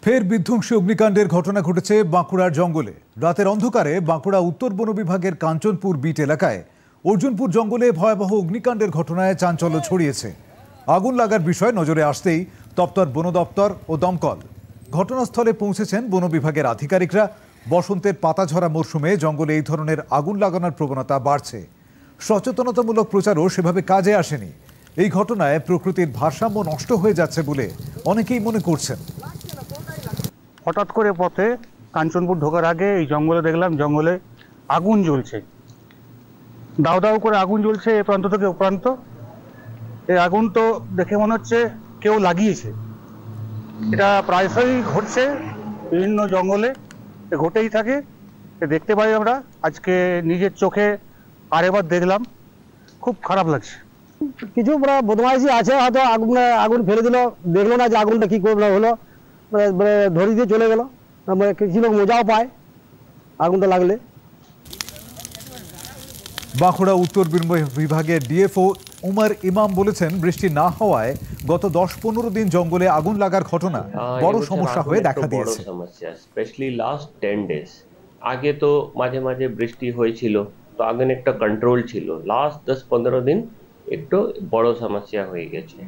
ফের বিধ্বংসী অগ্নিকাণ্ডের ঘটনা ঘটেছে বাঁকুড়ার জঙ্গলে। রাতের অন্ধকারে বাঁকুড়া উত্তর বন বিভাগের কাঞ্চনপুর বিট এলাকায় অর্জুনপুর জঙ্গলে ভয়াবহ অগ্নিকাণ্ডের ঘটনায় চাঞ্চল্য ছড়িয়েছে। আগুন লাগার বিষয় নজরে আসতেই তপ্তর বন দপ্তর ও দমকল ঘটনাস্থলে পৌঁছেছেন। বন বিভাগের আধিকারিকরা বসন্তের পাতাঝরা মরশুমে জঙ্গলে এই ধরনের আগুন লাগানোর প্রবণতা বাড়ছে। সচেতনতামূলক প্রচারও সেভাবে কাজে আসেনি। এই ঘটনায় প্রকৃতির ভারসাম্য নষ্ট হয়ে যাচ্ছে বলে অনেকেই মনে করছেন। হঠাৎ করে পথে কাঞ্চনপুর ঢোকার আগে এই জঙ্গলে দেখলাম জঙ্গলে আগুন জ্বলছে, দাউ দাউ করে আগুন জ্বলছে এ প্রান্ত থেকে ও প্রান্ত। এই আগুন তো দেখে মনে হচ্ছে কেউ লাগিয়েছে। এটা প্রায়শই ঘটছে বিভিন্ন জঙ্গলে, ঘটেই থাকে, দেখতে পাই আমরা। আজকে নিজের চোখে আরেকবার দেখলাম, খুব খারাপ লাগছে। কিছু বদমাইশি আছে, হয়তো আগুন ফেলে দিল, দেখলো না যে আগুনটা কি করে হলো, ধরে দিয়ে চলে গেল। কিছু লোক মজাও পায় আগুনটা লাগলে। বাঁকুড়া উত্তর বিভাগের ডিএফও উমর ইমাম বলেছেন, বৃষ্টি না হওয়ায় গত 10-15 দিন জঙ্গলে আগুন লাগার ঘটনা বড় সমস্যা হয়ে দেখা দিয়েছে। স্পেশালি লাস্ট 10 ডেজ আগে তো মাঝে মাঝে বৃষ্টি হয়েছিল, তো আগুন একটা কন্ট্রোল ছিল। লাস্ট 10-15 দিন একটু বড় সমস্যা হয়ে গেছে।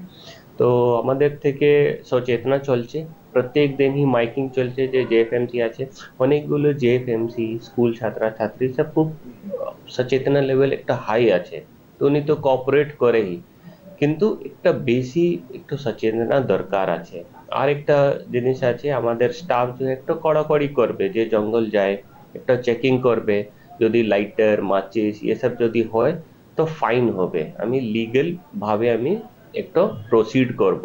তো আমাদের থেকে সচেতনা চলছে, প্রত্যেক দিনই মাইকিং চলছে। যে জেএফএমসি আছে, অনেকগুলো জেএফএমসি স্কুল ছাত্রছাত্রী সব খুব সচেতনা লেভেল একটা হাই আছে। তো উনি তো কোঅপারেট করেই, কিন্তু একটা বেশি একটু সচেতনা দরকার আছে। আর একটা জিনিস আছে, আমাদের স্টাফ যে একটু কড়াকড়ি করবে, যে জঙ্গল যায় একটা চেকিং করবে, যদি লাইটার মাচিস এসব যদি হয় তো ফাইন হবে। আমি লিগ্যাল ভাবে আমি একটু প্রসিড করব।